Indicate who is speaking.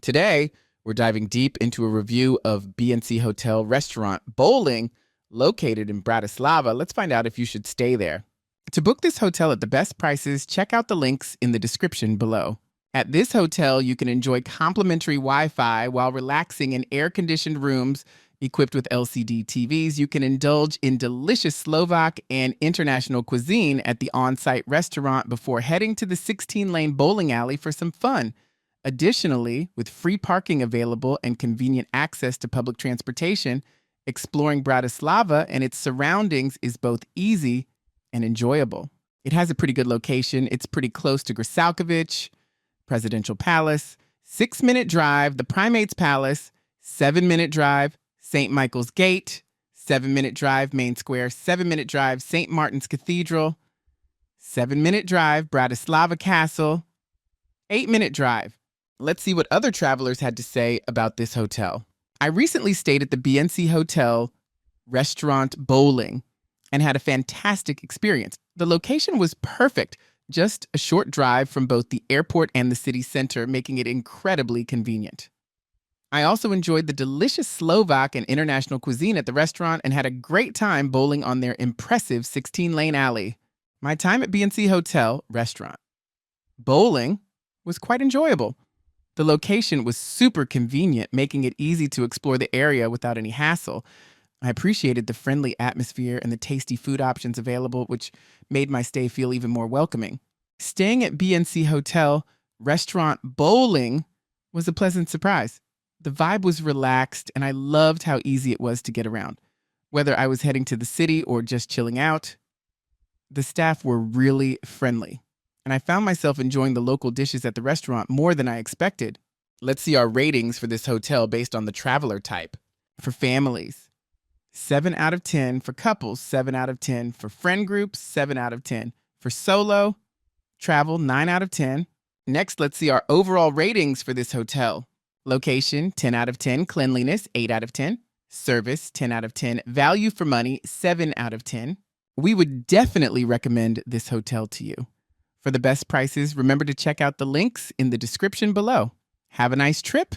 Speaker 1: Today, we're diving deep into a review of BNC Hotel Restaurant Bowling, located in Bratislava. Let's find out if you should stay there. To book this hotel at the best prices, check out the links in the description below. At this hotel, you can enjoy complimentary Wi-Fi while relaxing in air-conditioned rooms equipped with LCD TVs. You can indulge in delicious Slovak and international cuisine at the on-site restaurant before heading to the 16-lane bowling alley for some fun. Additionally, with free parking available and convenient access to public transportation, exploring Bratislava and its surroundings is both easy and enjoyable. It has a pretty good location. It's pretty close to Grassalkovich, Presidential Palace, 6-minute drive, the Primates Palace, 7-minute drive, St. Michael's Gate, 7-minute drive, Main Square, 7-minute drive, St. Martin's Cathedral, 7-minute drive, Bratislava Castle, 8-minute drive. Let's see what other travelers had to say about this hotel. I recently stayed at the BNC Hotel Restaurant Bowling and had a fantastic experience. The location was perfect, just a short drive from both the airport and the city center, making it incredibly convenient. I also enjoyed the delicious Slovak and international cuisine at the restaurant and had a great time bowling on their impressive 16-lane alley. My time at BNC Hotel Restaurant Bowling was quite enjoyable. The location was super convenient, making it easy to explore the area without any hassle. I appreciated the friendly atmosphere and the tasty food options available, which made my stay feel even more welcoming. Staying at BNC Hotel Restaurant Bowling was a pleasant surprise. The vibe was relaxed, and I loved how easy it was to get around. Whether I was heading to the city or just chilling out, the staff were really friendly, and I found myself enjoying the local dishes at the restaurant more than I expected. Let's see our ratings for this hotel based on the traveler type. For families, 7 out of 10. For couples, 7 out of 10. For friend groups, 7 out of 10. For solo travel, 9 out of 10. Next, let's see our overall ratings for this hotel. Location, 10 out of 10. Cleanliness, 8 out of 10. Service, 10 out of 10. Value for money, 7 out of 10. We would definitely recommend this hotel to you. For the best prices, remember to check out the links in the description below. Have a nice trip